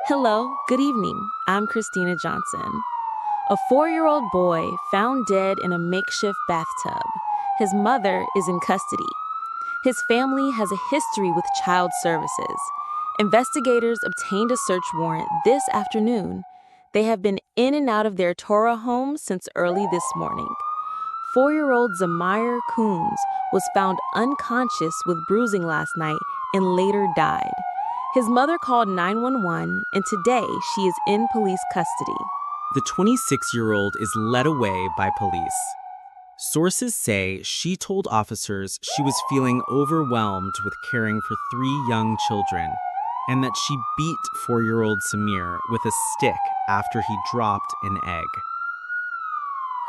Hello, good evening. I'm Christina Johnson. A 4-year-old boy found dead in a makeshift bathtub. His mother is in custody. His family has a history with child services. Investigators obtained a search warrant this afternoon. They have been in and out of their Torah home since early this morning. 4-year-old Zamair Coombs was found unconscious with bruising last night and later died. His mother called 911, and today she is in police custody. The 26-year-old is led away by police. Sources say she told officers she was feeling overwhelmed with caring for 3 young children and that she beat 4-year-old Zamair with a stick after he dropped an egg.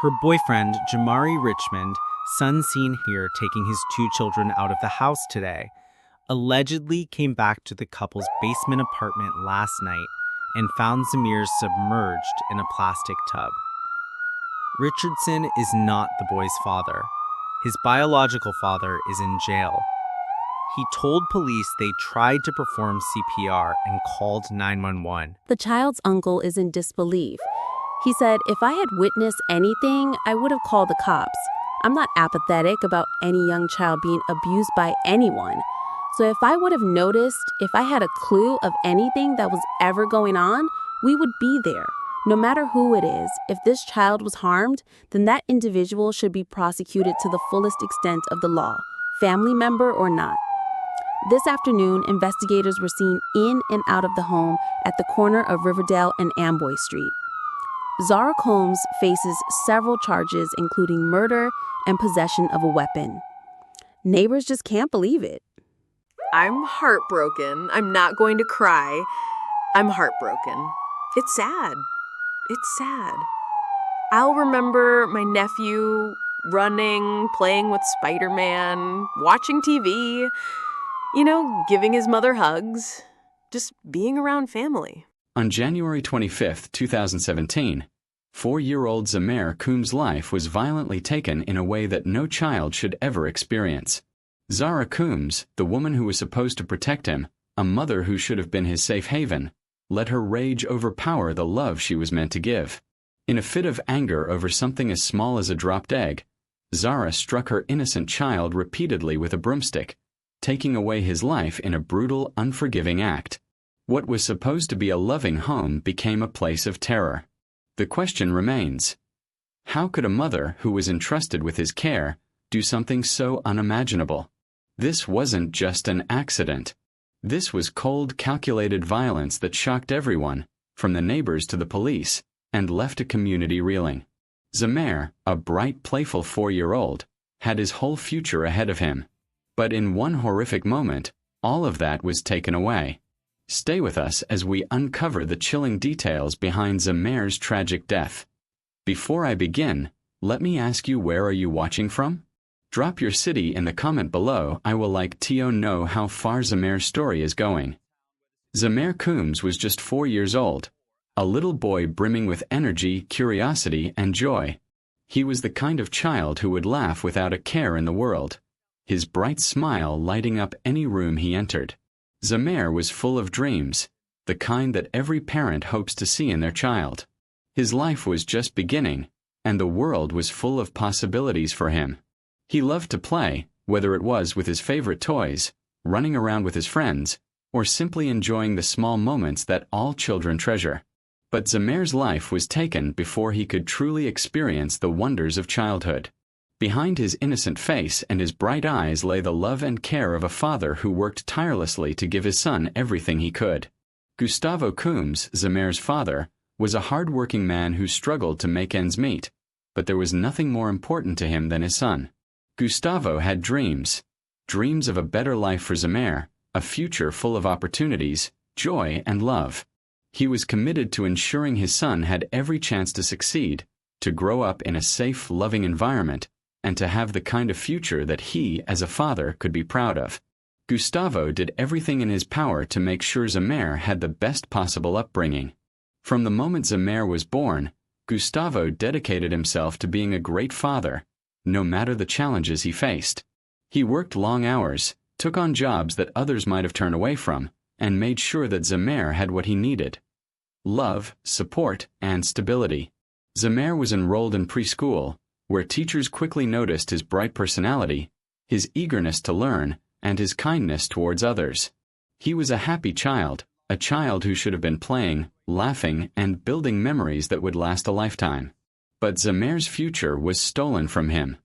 Her boyfriend, Jamari Richmond, son seen here taking his 2 children out of the house today, allegedly came back to the couple's basement apartment last night and found Zamair submerged in a plastic tub. Richardson is not the boy's father. His biological father is in jail. He told police they tried to perform CPR and called 911. The child's uncle is in disbelief. He said, "If I had witnessed anything, I would have called the cops. I'm not apathetic about any young child being abused by anyone. So if I would have noticed, if I had a clue of anything that was ever going on, we would be there. No matter who it is, if this child was harmed, then that individual should be prosecuted to the fullest extent of the law, family member or not." This afternoon, investigators were seen in and out of the home at the corner of Riverdale and Amboy Street. Zara Coombs faces several charges, including murder and possession of a weapon. Neighbors just can't believe it. I'm heartbroken. I'm not going to cry. I'm heartbroken. It's sad. It's sad. I'll remember my nephew running, playing with Spider-Man, watching TV, giving his mother hugs, just being around family. On January 25, 2017, 4-year-old Zamair Coombs' life was violently taken in a way that no child should ever experience. Zara Coombs, the woman who was supposed to protect him, a mother who should have been his safe haven, let her rage overpower the love she was meant to give. In a fit of anger over something as small as a dropped egg, Zara struck her innocent child repeatedly with a broomstick, taking away his life in a brutal, unforgiving act. What was supposed to be a loving home became a place of terror. The question remains, how could a mother who was entrusted with his care do something so unimaginable? This wasn't just an accident. This was cold, calculated violence that shocked everyone, from the neighbors to the police, and left a community reeling. Zamair, a bright, playful 4-year-old, had his whole future ahead of him. But in one horrific moment, all of that was taken away. Stay with us as we uncover the chilling details behind Zamair's tragic death. Before I begin, let me ask you, where are you watching from? Drop your city in the comment below. I will like to know how far Zamair's story is going. Zamair Coombs was just 4 years old, a little boy brimming with energy, curiosity, and joy. He was the kind of child who would laugh without a care in the world, his bright smile lighting up any room he entered. Zamair was full of dreams, the kind that every parent hopes to see in their child. His life was just beginning, and the world was full of possibilities for him. He loved to play, whether it was with his favorite toys, running around with his friends, or simply enjoying the small moments that all children treasure. But Zamair's life was taken before he could truly experience the wonders of childhood. Behind his innocent face and his bright eyes lay the love and care of a father who worked tirelessly to give his son everything he could. Gustavo Coombs, Zamair's father, was a hard-working man who struggled to make ends meet, but there was nothing more important to him than his son. Gustavo had dreams of a better life for Zamair, a future full of opportunities, joy, and love. He was committed to ensuring his son had every chance to succeed, to grow up in a safe, loving environment, and to have the kind of future that he, as a father, could be proud of. Gustavo did everything in his power to make sure Zamair had the best possible upbringing. From the moment Zamair was born, Gustavo dedicated himself to being a great father, no matter the challenges he faced. He worked long hours, took on jobs that others might have turned away from, and made sure that Zamair had what he needed: love, support, and stability. Zamair was enrolled in preschool, where teachers quickly noticed his bright personality, his eagerness to learn, and his kindness towards others. He was a happy child, a child who should have been playing, laughing, and building memories that would last a lifetime. But Zamair's future was stolen from him.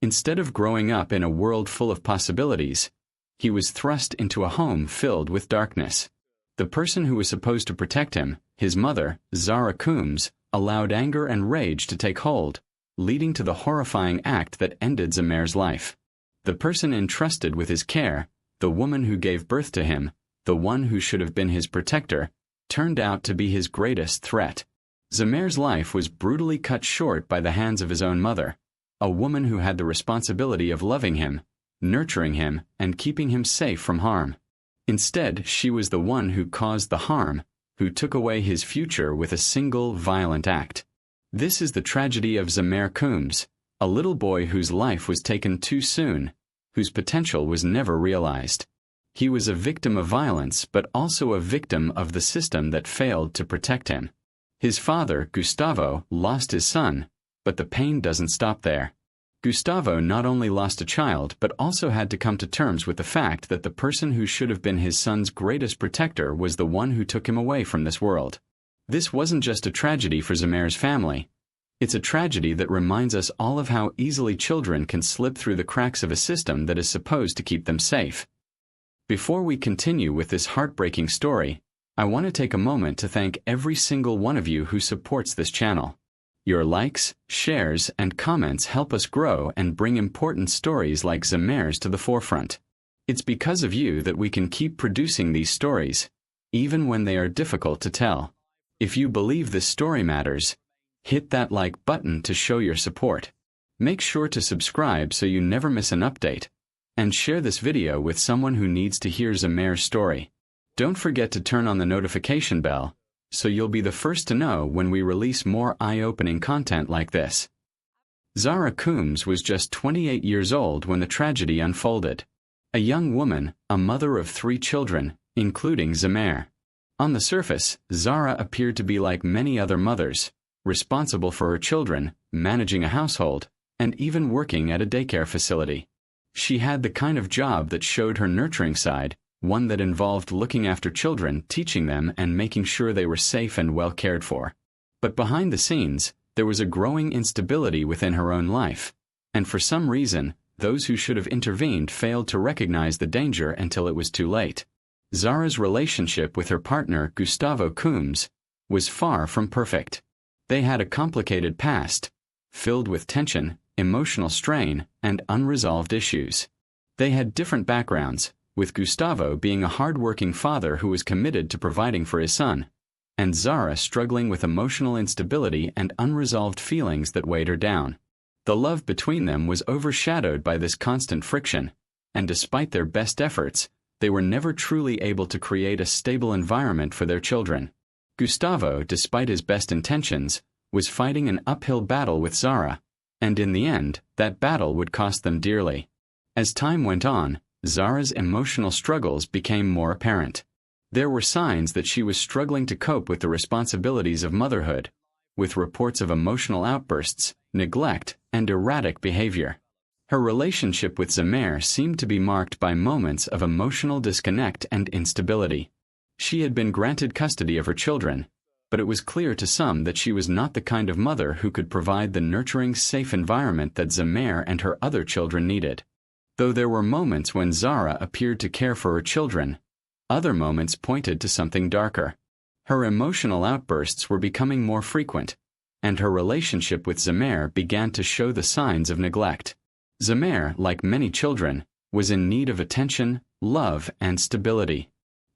Instead of growing up in a world full of possibilities, he was thrust into a home filled with darkness. The person who was supposed to protect him, his mother, Zara Coombs, allowed anger and rage to take hold, leading to the horrifying act that ended Zamair's life. The person entrusted with his care, the woman who gave birth to him, the one who should have been his protector, turned out to be his greatest threat. Zamair's life was brutally cut short by the hands of his own mother, a woman who had the responsibility of loving him, nurturing him, and keeping him safe from harm. Instead, she was the one who caused the harm, who took away his future with a single violent act. This is the tragedy of Zamair Coombs, a little boy whose life was taken too soon, whose potential was never realized. He was a victim of violence, but also a victim of the system that failed to protect him. His father, Gustavo, lost his son, but the pain doesn't stop there. Gustavo not only lost a child, but also had to come to terms with the fact that the person who should have been his son's greatest protector was the one who took him away from this world. This wasn't just a tragedy for Zamair's family. It's a tragedy that reminds us all of how easily children can slip through the cracks of a system that is supposed to keep them safe. Before we continue with this heartbreaking story, I want to take a moment to thank every single one of you who supports this channel. Your likes, shares, and comments help us grow and bring important stories like Zamair's to the forefront. It's because of you that we can keep producing these stories, even when they are difficult to tell. If you believe this story matters, hit that like button to show your support. Make sure to subscribe so you never miss an update, and share this video with someone who needs to hear Zamair's story. Don't forget to turn on the notification bell, so you'll be the first to know when we release more eye-opening content like this. Zara Coombs was just 28 years old when the tragedy unfolded. A young woman, a mother of 3 children, including Zamair. On the surface, Zara appeared to be like many other mothers, responsible for her children, managing a household, and even working at a daycare facility. She had the kind of job that showed her nurturing side, one that involved looking after children, teaching them, and making sure they were safe and well cared for. But behind the scenes, there was a growing instability within her own life, and for some reason, those who should have intervened failed to recognize the danger until it was too late. Zara's relationship with her partner, Gustavo Coombs, was far from perfect. They had a complicated past, filled with tension, emotional strain, and unresolved issues. They had different backgrounds, with Gustavo being a hard-working father who was committed to providing for his son, and Zara struggling with emotional instability and unresolved feelings that weighed her down. The love between them was overshadowed by this constant friction, and despite their best efforts, they were never truly able to create a stable environment for their children. Gustavo, despite his best intentions, was fighting an uphill battle with Zara, and in the end, that battle would cost them dearly. As time went on, Zara's emotional struggles became more apparent. There were signs that she was struggling to cope with the responsibilities of motherhood, with reports of emotional outbursts, neglect, and erratic behavior. Her relationship with Zamair seemed to be marked by moments of emotional disconnect and instability. She had been granted custody of her children, but it was clear to some that she was not the kind of mother who could provide the nurturing, safe environment that Zamair and her other children needed. Though there were moments when Zara appeared to care for her children, other moments pointed to something darker. Her emotional outbursts were becoming more frequent, and her relationship with Zamair began to show the signs of neglect. Zamair, like many children, was in need of attention, love, and stability.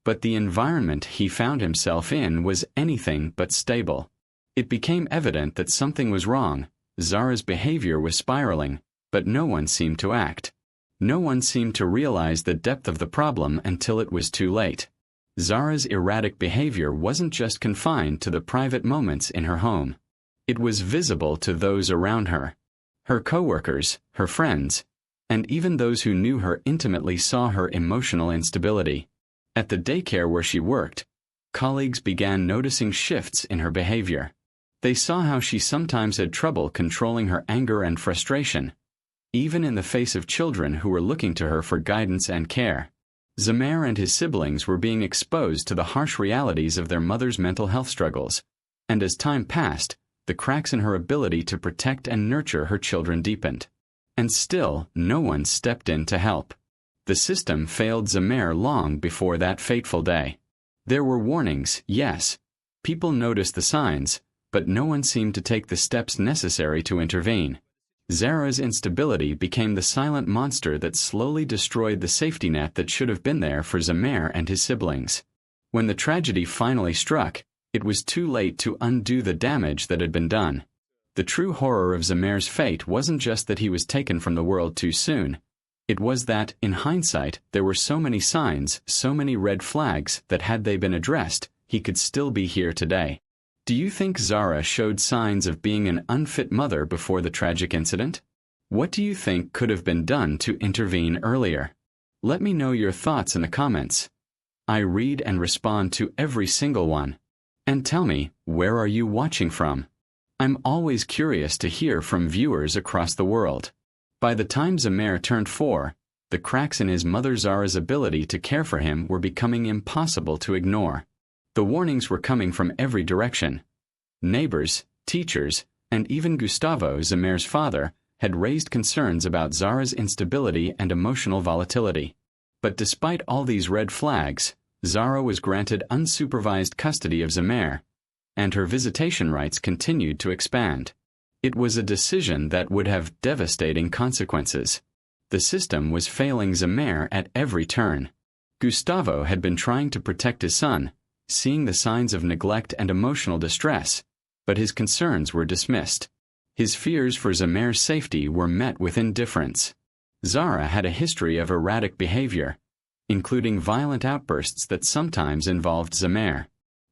But the environment he found himself in was anything but stable. It became evident that something was wrong. Zara's behavior was spiraling, but no one seemed to act. No one seemed to realize the depth of the problem until it was too late. Zara's erratic behavior wasn't just confined to the private moments in her home. It was visible to those around her. Her coworkers, her friends, and even those who knew her intimately saw her emotional instability. At the daycare where she worked, colleagues began noticing shifts in her behavior. They saw how she sometimes had trouble controlling her anger and frustration, even in the face of children who were looking to her for guidance and care. Zamair and his siblings were being exposed to the harsh realities of their mother's mental health struggles, and as time passed, the cracks in her ability to protect and nurture her children deepened. And still, no one stepped in to help. The system failed Zamair long before that fateful day. There were warnings, yes. People noticed the signs, but no one seemed to take the steps necessary to intervene. Zara's instability became the silent monster that slowly destroyed the safety net that should have been there for Zamair and his siblings. When the tragedy finally struck, it was too late to undo the damage that had been done. The true horror of Zamair's fate wasn't just that he was taken from the world too soon. It was that, in hindsight, there were so many signs, so many red flags, that had they been addressed, he could still be here today. Do you think Zara showed signs of being an unfit mother before the tragic incident? What do you think could have been done to intervene earlier? Let me know your thoughts in the comments. I read and respond to every single one. And tell me, where are you watching from? I'm always curious to hear from viewers across the world. By the time Zamair turned 4, the cracks in his mother Zara's ability to care for him were becoming impossible to ignore. The warnings were coming from every direction. Neighbors, teachers, and even Gustavo, Zamair's father, had raised concerns about Zara's instability and emotional volatility. But despite all these red flags, Zara was granted unsupervised custody of Zamair, and her visitation rights continued to expand. It was a decision that would have devastating consequences. The system was failing Zamair at every turn. Gustavo had been trying to protect his son, seeing the signs of neglect and emotional distress, but his concerns were dismissed. His fears for Zamair's safety were met with indifference. Zara had a history of erratic behavior, including violent outbursts that sometimes involved Zamair.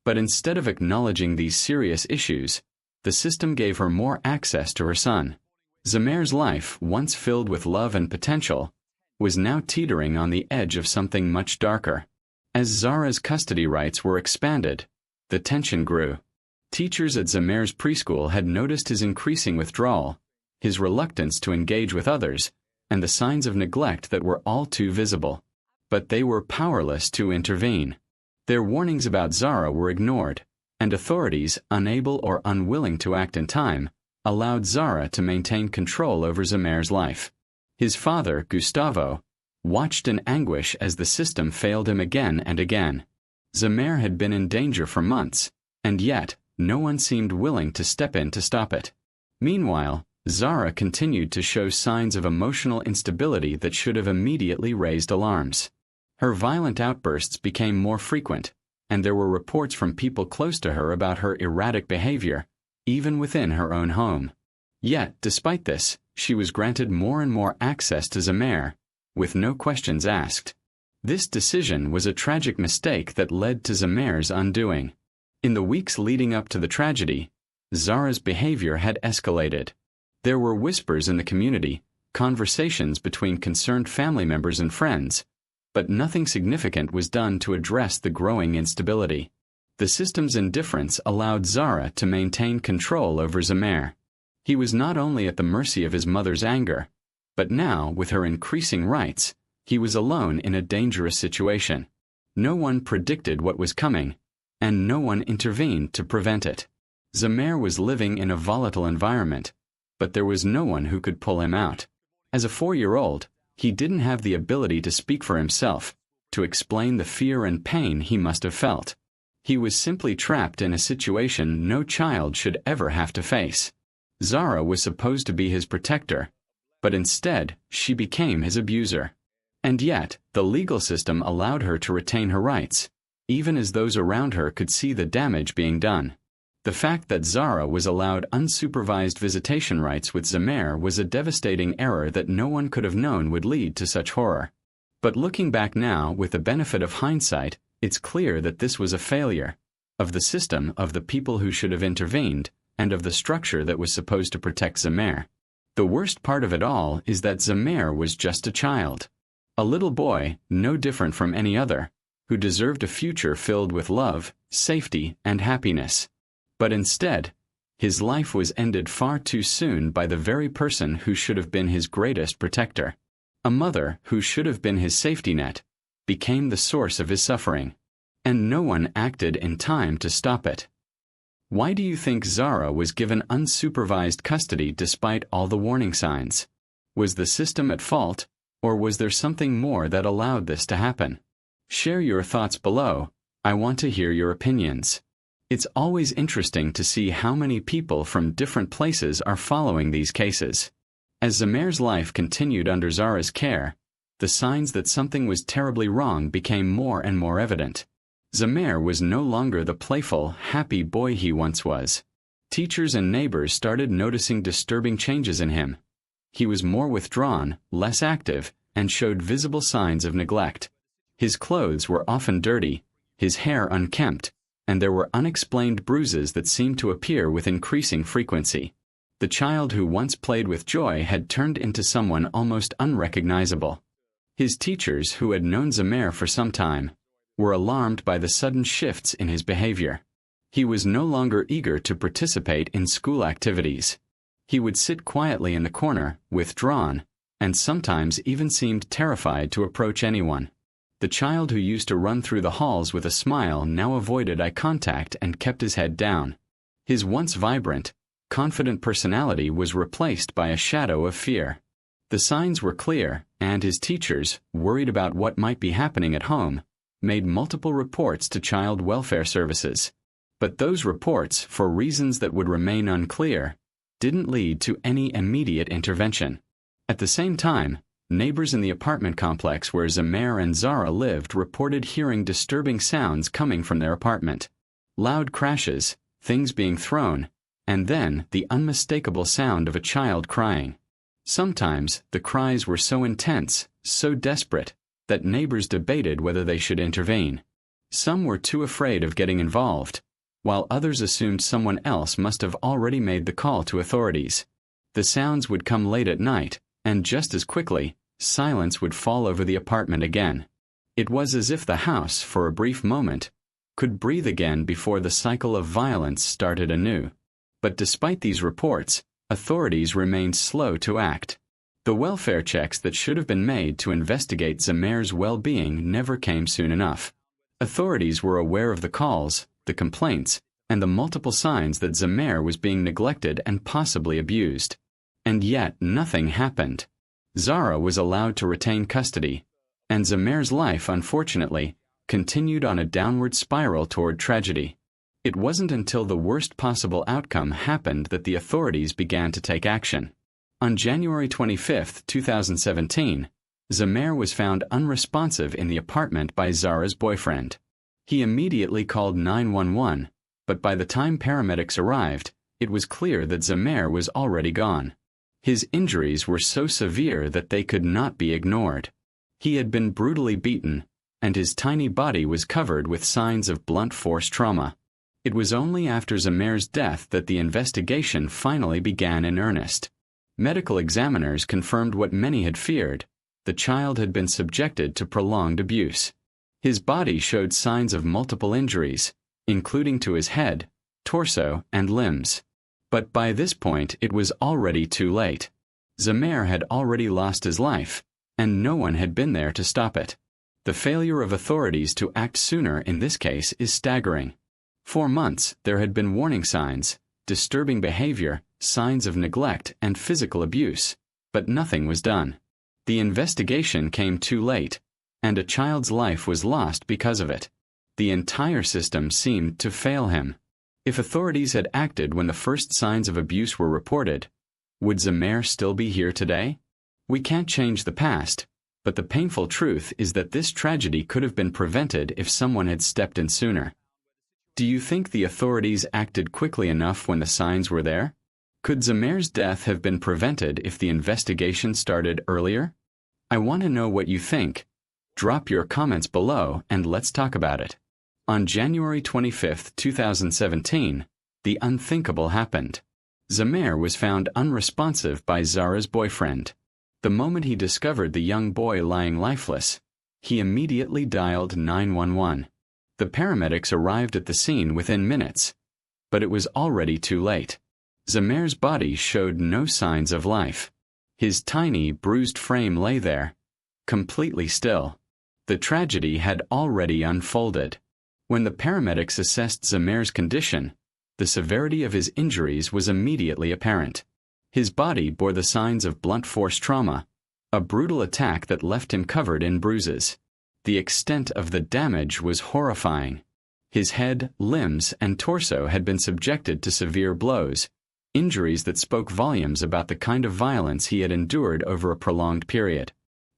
But instead of acknowledging these serious issues, the system gave her more access to her son. Zamair's life, once filled with love and potential, was now teetering on the edge of something much darker. As Zara's custody rights were expanded, the tension grew. Teachers at Zamair's preschool had noticed his increasing withdrawal, his reluctance to engage with others, and the signs of neglect that were all too visible. But they were powerless to intervene. Their warnings about Zara were ignored, and authorities, unable or unwilling to act in time, allowed Zara to maintain control over Zamair's life. His father, Gustavo, watched in anguish as the system failed him again and again. Zamair had been in danger for months, and yet no one seemed willing to step in to stop it. Meanwhile, Zara continued to show signs of emotional instability that should have immediately raised alarms. Her violent outbursts became more frequent, and there were reports from people close to her about her erratic behavior, even within her own home. Yet, despite this, she was granted more and more access to Zamair, with no questions asked. This decision was a tragic mistake that led to Zamair's undoing. In the weeks leading up to the tragedy, Zara's behavior had escalated. There were whispers in the community, conversations between concerned family members and friends, but nothing significant was done to address the growing instability. The system's indifference allowed Zara to maintain control over Zamair. He was not only at the mercy of his mother's anger, but now, with her increasing rights, he was alone in a dangerous situation. No one predicted what was coming, and no one intervened to prevent it. Zamair was living in a volatile environment, but there was no one who could pull him out. As a 4-year-old, he didn't have the ability to speak for himself, to explain the fear and pain he must have felt. He was simply trapped in a situation no child should ever have to face. Zara was supposed to be his protector, but instead, she became his abuser. And yet, the legal system allowed her to retain her rights, even as those around her could see the damage being done. The fact that Zara was allowed unsupervised visitation rights with Zamair was a devastating error that no one could have known would lead to such horror. But looking back now, with the benefit of hindsight, it's clear that this was a failure of the system, of the people who should have intervened, and of the structure that was supposed to protect Zamair. The worst part of it all is that Zamair was just a child. A little boy, no different from any other, who deserved a future filled with love, safety, and happiness. But instead, his life was ended far too soon by the very person who should have been his greatest protector. A mother who should have been his safety net became the source of his suffering, and no one acted in time to stop it. Why do you think Zara was given unsupervised custody despite all the warning signs? Was the system at fault, or was there something more that allowed this to happen? Share your thoughts below. I want to hear your opinions. It's always interesting to see how many people from different places are following these cases. As Zamair's life continued under Zara's care, the signs that something was terribly wrong became more and more evident. Zamair was no longer the playful, happy boy he once was. Teachers and neighbors started noticing disturbing changes in him. He was more withdrawn, less active, and showed visible signs of neglect. His clothes were often dirty, his hair unkempt, and there were unexplained bruises that seemed to appear with increasing frequency. The child who once played with joy had turned into someone almost unrecognizable. His teachers, who had known Zamair for some time, were alarmed by the sudden shifts in his behavior. He was no longer eager to participate in school activities. He would sit quietly in the corner, withdrawn, and sometimes even seemed terrified to approach anyone. The child who used to run through the halls with a smile now avoided eye contact and kept his head down. His once vibrant, confident personality was replaced by a shadow of fear. The signs were clear, and his teachers, worried about what might be happening at home, made multiple reports to child welfare services. But those reports, for reasons that would remain unclear, didn't lead to any immediate intervention. At the same time, neighbors in the apartment complex where Zamair and Zara lived reported hearing disturbing sounds coming from their apartment. Loud crashes, things being thrown, and then the unmistakable sound of a child crying. Sometimes the cries were so intense, so desperate, that neighbors debated whether they should intervene. Some were too afraid of getting involved, while others assumed someone else must have already made the call to authorities. The sounds would come late at night, and just as quickly, silence would fall over the apartment again. It was as if the house, for a brief moment, could breathe again before the cycle of violence started anew. But despite these reports, authorities remained slow to act. The welfare checks that should have been made to investigate Zamair's well-being never came soon enough. Authorities were aware of the calls, the complaints, and the multiple signs that Zamair was being neglected and possibly abused. And yet nothing happened. Zara was allowed to retain custody, and Zamair's life, unfortunately, continued on a downward spiral toward tragedy. It wasn't until the worst possible outcome happened that the authorities began to take action. On January 25, 2017, Zamair was found unresponsive in the apartment by Zara's boyfriend. He immediately called 911, but by the time paramedics arrived, it was clear that Zamair was already gone. His injuries were so severe that they could not be ignored. He had been brutally beaten, and his tiny body was covered with signs of blunt force trauma. It was only after Zamair's death that the investigation finally began in earnest. Medical examiners confirmed what many had feared: the child had been subjected to prolonged abuse. His body showed signs of multiple injuries, including to his head, torso, and limbs. But by this point it was already too late. Zamair had already lost his life, and no one had been there to stop it. The failure of authorities to act sooner in this case is staggering. For months there had been warning signs, disturbing behavior, signs of neglect, and physical abuse, but nothing was done. The investigation came too late, and a child's life was lost because of it. The entire system seemed to fail him. If authorities had acted when the first signs of abuse were reported, would Zamair still be here today? We can't change the past, but the painful truth is that this tragedy could have been prevented if someone had stepped in sooner. Do you think the authorities acted quickly enough when the signs were there? Could Zamair's death have been prevented if the investigation started earlier? I want to know what you think. Drop your comments below and let's talk about it. On January 25, 2017, the unthinkable happened. Zamair was found unresponsive by Zara's boyfriend. The moment he discovered the young boy lying lifeless, He immediately dialed 911. The paramedics arrived at the scene within minutes, but it was already too late. Zamair's body showed no signs of life. His tiny, bruised frame lay there, completely still. The tragedy had already unfolded. When the paramedics assessed Zamair's condition, the severity of his injuries was immediately apparent. His body bore the signs of blunt force trauma, a brutal attack that left him covered in bruises. The extent of the damage was horrifying. His head, limbs, and torso had been subjected to severe blows, injuries that spoke volumes about the kind of violence he had endured over a prolonged period.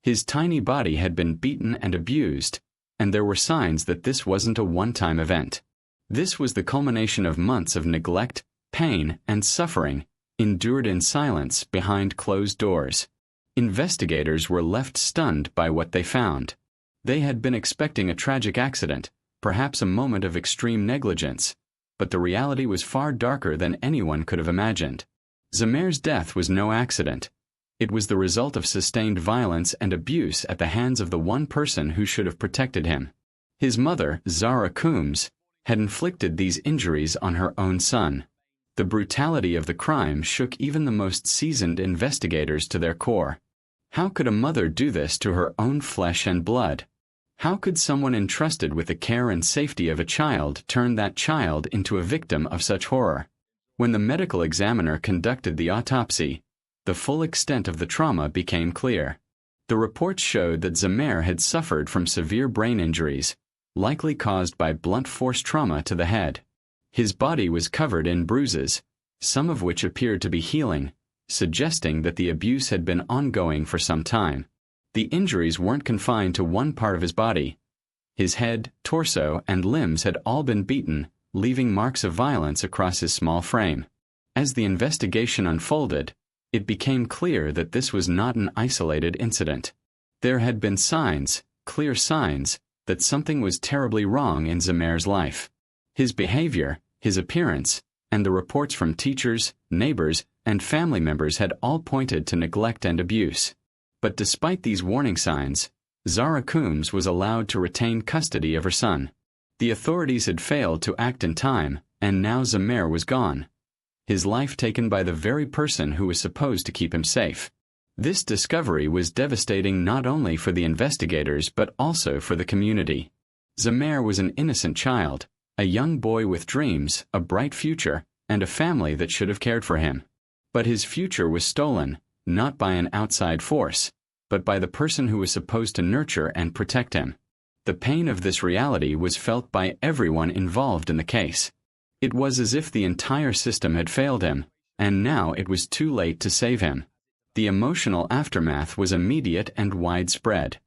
His tiny body had been beaten and abused, and there were signs that this wasn't a one-time event. This was the culmination of months of neglect, pain, and suffering, endured in silence behind closed doors. Investigators were left stunned by what they found. They had been expecting a tragic accident, perhaps a moment of extreme negligence, but the reality was far darker than anyone could have imagined. Zamair's death was no accident. It was the result of sustained violence and abuse at the hands of the one person who should have protected him. His mother, Zara Coombs, had inflicted these injuries on her own son. The brutality of the crime shook even the most seasoned investigators to their core. How could a mother do this to her own flesh and blood? How could someone entrusted with the care and safety of a child turn that child into a victim of such horror? When the medical examiner conducted the autopsy, the full extent of the trauma became clear. The reports showed that Zamair had suffered from severe brain injuries, likely caused by blunt force trauma to the head. His body was covered in bruises, some of which appeared to be healing, suggesting that the abuse had been ongoing for some time. The injuries weren't confined to one part of his body. His head, torso, and limbs had all been beaten, leaving marks of violence across his small frame. As the investigation unfolded, it became clear that this was not an isolated incident. There had been signs, clear signs, that something was terribly wrong in Zamair's life. His behavior, his appearance, and the reports from teachers, neighbors, and family members had all pointed to neglect and abuse. But despite these warning signs, Zara Coombs was allowed to retain custody of her son. The authorities had failed to act in time, and now Zamair was gone. His life taken by the very person who was supposed to keep him safe. This discovery was devastating not only for the investigators but also for the community. Zamair was an innocent child, a young boy with dreams, a bright future, and a family that should have cared for him. But his future was stolen, not by an outside force, but by the person who was supposed to nurture and protect him. The pain of this reality was felt by everyone involved in the case. It was as if the entire system had failed him, and now it was too late to save him. The emotional aftermath was immediate and widespread.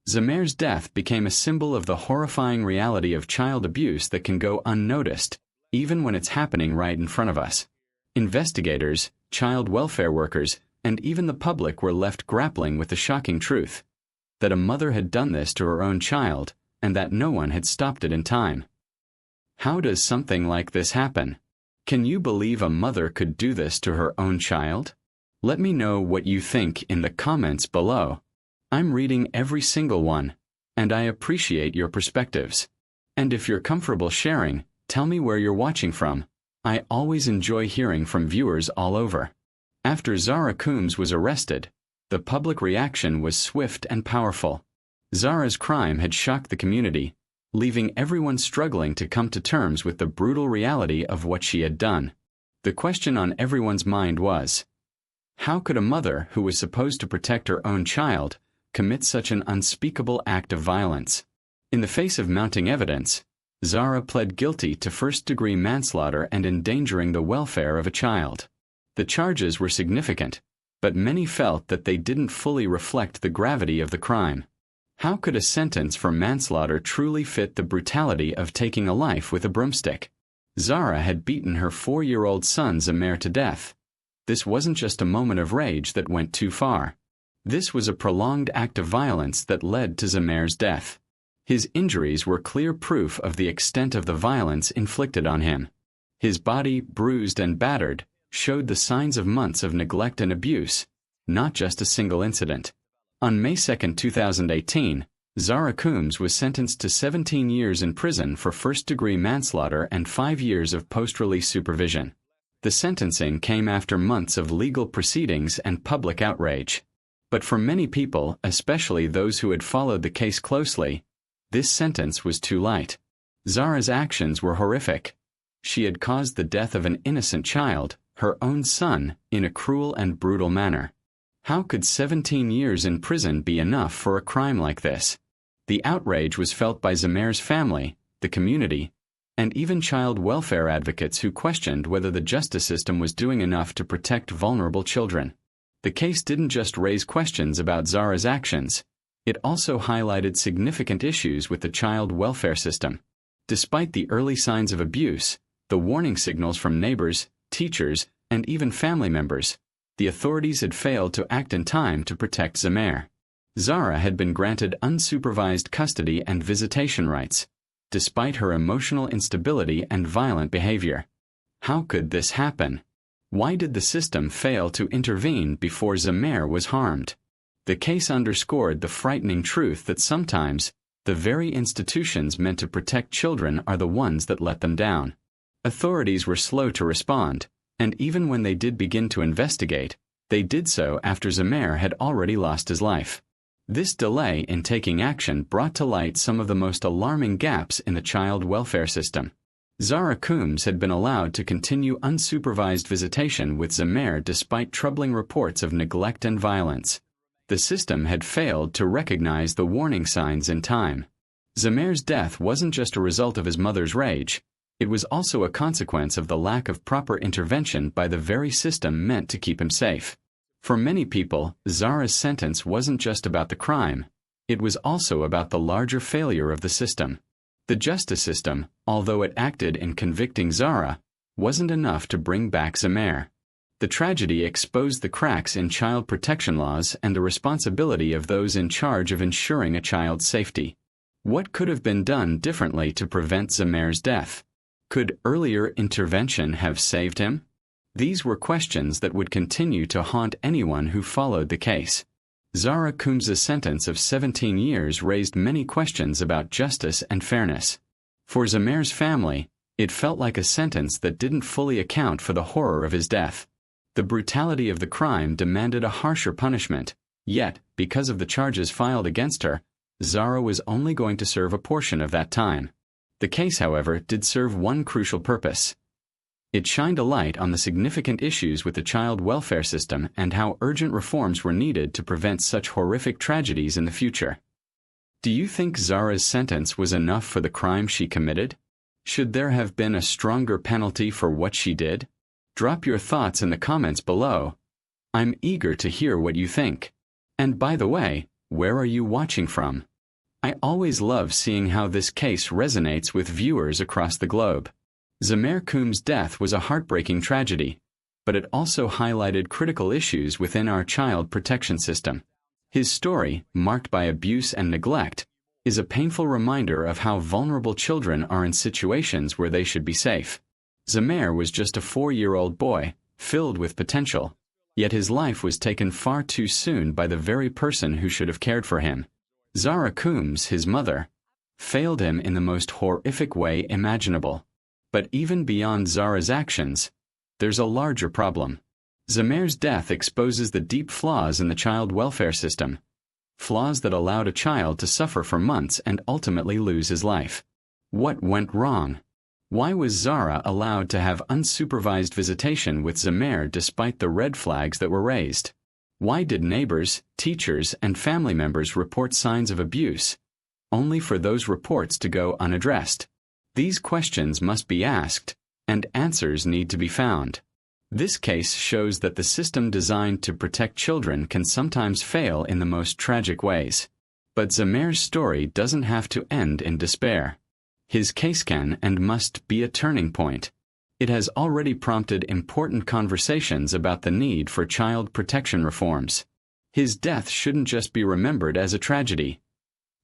Zamair's death became a symbol of the horrifying reality of child abuse that can go unnoticed, even when it's happening right in front of us. Investigators, child welfare workers, and even the public were left grappling with the shocking truth that a mother had done this to her own child, and that no one had stopped it in time. How does something like this happen? Can you believe a mother could do this to her own child? Let me know what you think in the comments below. I'm reading every single one, and I appreciate your perspectives. And if you're comfortable sharing, tell me where you're watching from. I always enjoy hearing from viewers all over. After Zara Coombs was arrested, the public reaction was swift and powerful. Zara's crime had shocked the community, leaving everyone struggling to come to terms with the brutal reality of what she had done. The question on everyone's mind was, how could a mother who was supposed to protect her own child commit such an unspeakable act of violence? In the face of mounting evidence, Zara pled guilty to first-degree manslaughter and endangering the welfare of a child. The charges were significant, but many felt that they didn't fully reflect the gravity of the crime. How could a sentence for manslaughter truly fit the brutality of taking a life with a broomstick? Zara had beaten her 4-year-old son Zamair to death. This wasn't just a moment of rage that went too far. This was a prolonged act of violence that led to Zamair's death. His injuries were clear proof of the extent of the violence inflicted on him. His body, bruised and battered, showed the signs of months of neglect and abuse, not just a single incident. On May 2, 2018, Zara Coombs was sentenced to 17 years in prison for first-degree manslaughter and 5 years of post-release supervision. The sentencing came after months of legal proceedings and public outrage. But for many people, especially those who had followed the case closely, this sentence was too light. Zara's actions were horrific. She had caused the death of an innocent child, her own son, in a cruel and brutal manner. How could 17 years in prison be enough for a crime like this? The outrage was felt by Zamair's family, the community, and even child welfare advocates who questioned whether the justice system was doing enough to protect vulnerable children. The case didn't just raise questions about Zara's actions, it also highlighted significant issues with the child welfare system. Despite the early signs of abuse, the warning signals from neighbors, teachers, and even family members, the authorities had failed to act in time to protect Zamair. Zara had been granted unsupervised custody and visitation rights, despite her emotional instability and violent behavior. How could this happen? Why did the system fail to intervene before Zamair was harmed? The case underscored the frightening truth that sometimes, the very institutions meant to protect children are the ones that let them down. Authorities were slow to respond, and even when they did begin to investigate, they did so after Zamair had already lost his life. This delay in taking action brought to light some of the most alarming gaps in the child welfare system. Zara Coombs had been allowed to continue unsupervised visitation with Zamair despite troubling reports of neglect and violence. The system had failed to recognize the warning signs in time. Zamair's death wasn't just a result of his mother's rage, it was also a consequence of the lack of proper intervention by the very system meant to keep him safe. For many people, Zara's sentence wasn't just about the crime, it was also about the larger failure of the system. The justice system, although it acted in convicting Zara, wasn't enough to bring back Zamair. The tragedy exposed the cracks in child protection laws and the responsibility of those in charge of ensuring a child's safety. What could have been done differently to prevent Zamair's death? Could earlier intervention have saved him? These were questions that would continue to haunt anyone who followed the case. Zara Coombs' sentence of 17 years raised many questions about justice and fairness. For Zamair's family, it felt like a sentence that didn't fully account for the horror of his death. The brutality of the crime demanded a harsher punishment, yet, because of the charges filed against her, Zara was only going to serve a portion of that time. The case, however, did serve one crucial purpose. It shined a light on the significant issues with the child welfare system and how urgent reforms were needed to prevent such horrific tragedies in the future. Do you think Zara's sentence was enough for the crime she committed? Should there have been a stronger penalty for what she did? Drop your thoughts in the comments below. I'm eager to hear what you think. And by the way, where are you watching from? I always love seeing how this case resonates with viewers across the globe. Zamair Coombs' death was a heartbreaking tragedy, but it also highlighted critical issues within our child protection system. His story, marked by abuse and neglect, is a painful reminder of how vulnerable children are in situations where they should be safe. Zamair was just a 4-year-old boy, filled with potential, yet his life was taken far too soon by the very person who should have cared for him. Zara Coombs, his mother, failed him in the most horrific way imaginable. But even beyond Zara's actions, there's a larger problem. Zamair's death exposes the deep flaws in the child welfare system, flaws that allowed a child to suffer for months and ultimately lose his life. What went wrong? Why was Zara allowed to have unsupervised visitation with Zamair despite the red flags that were raised? Why did neighbors, teachers, and family members report signs of abuse, only for those reports to go unaddressed? These questions must be asked, and answers need to be found. This case shows that the system designed to protect children can sometimes fail in the most tragic ways. But Zamair's story doesn't have to end in despair. His case can and must be a turning point. It has already prompted important conversations about the need for child protection reforms. His death shouldn't just be remembered as a tragedy.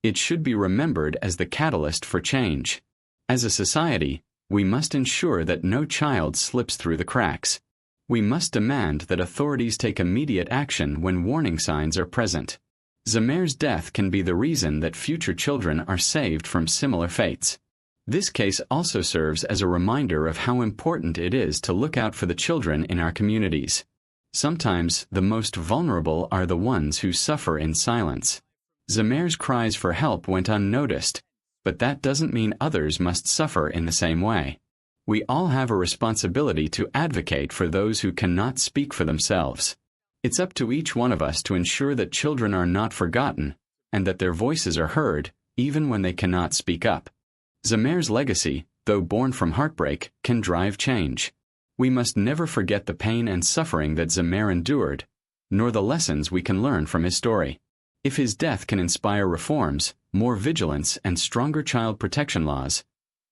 It should be remembered as the catalyst for change. As a society, we must ensure that no child slips through the cracks. We must demand that authorities take immediate action when warning signs are present. Zamair's death can be the reason that future children are saved from similar fates. This case also serves as a reminder of how important it is to look out for the children in our communities. Sometimes, the most vulnerable are the ones who suffer in silence. Zamair's cries for help went unnoticed, but that doesn't mean others must suffer in the same way. We all have a responsibility to advocate for those who cannot speak for themselves. It's up to each one of us to ensure that children are not forgotten and that their voices are heard, even when they cannot speak up. Zamair's legacy, though born from heartbreak, can drive change. We must never forget the pain and suffering that Zamair endured, nor the lessons we can learn from his story. If his death can inspire reforms, more vigilance, and stronger child protection laws,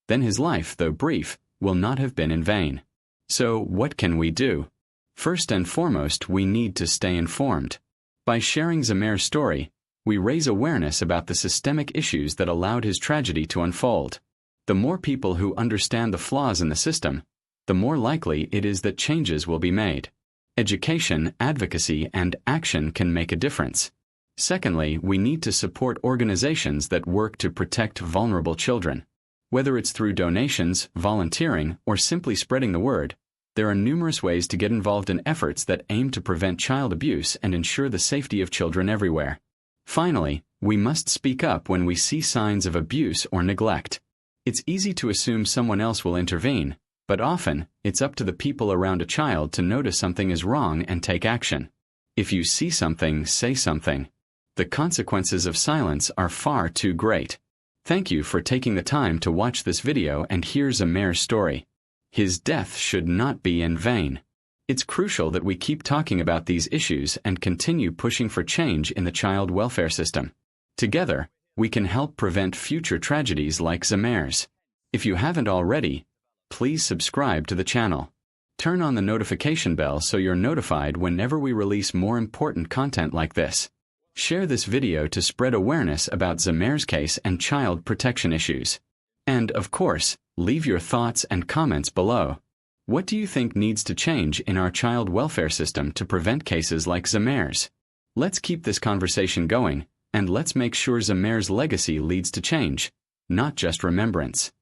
then his life, though brief, will not have been in vain. So, what can we do? First and foremost, we need to stay informed. By sharing Zamair's story, we raise awareness about the systemic issues that allowed his tragedy to unfold. The more people who understand the flaws in the system, the more likely it is that changes will be made. Education, advocacy, and action can make a difference. Secondly, we need to support organizations that work to protect vulnerable children. Whether it's through donations, volunteering, or simply spreading the word, there are numerous ways to get involved in efforts that aim to prevent child abuse and ensure the safety of children everywhere. Finally, we must speak up when we see signs of abuse or neglect. It's easy to assume someone else will intervene, but often, it's up to the people around a child to notice something is wrong and take action. If you see something, say something. The consequences of silence are far too great. Thank you for taking the time to watch this video and hear Zamair's story. His death should not be in vain. It's crucial that we keep talking about these issues and continue pushing for change in the child welfare system. Together, we can help prevent future tragedies like Zamair's. If you haven't already, please subscribe to the channel. Turn on the notification bell so you're notified whenever we release more important content like this. Share this video to spread awareness about Zamair's case and child protection issues. And, of course, leave your thoughts and comments below. What do you think needs to change in our child welfare system to prevent cases like Zamair's? Let's keep this conversation going, and let's make sure Zamair's legacy leads to change, not just remembrance.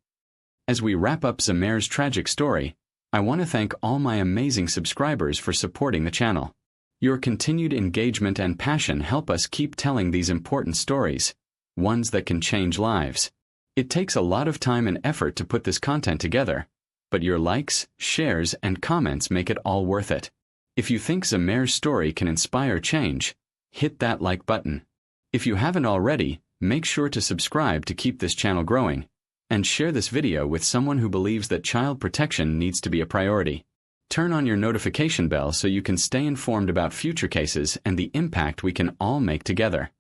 As we wrap up Zamair's tragic story, I want to thank all my amazing subscribers for supporting the channel. Your continued engagement and passion help us keep telling these important stories, ones that can change lives. It takes a lot of time and effort to put this content together, but your likes, shares, and comments make it all worth it. If you think Zamair's story can inspire change, hit that like button. If you haven't already, make sure to subscribe to keep this channel growing, and share this video with someone who believes that child protection needs to be a priority. Turn on your notification bell so you can stay informed about future cases and the impact we can all make together.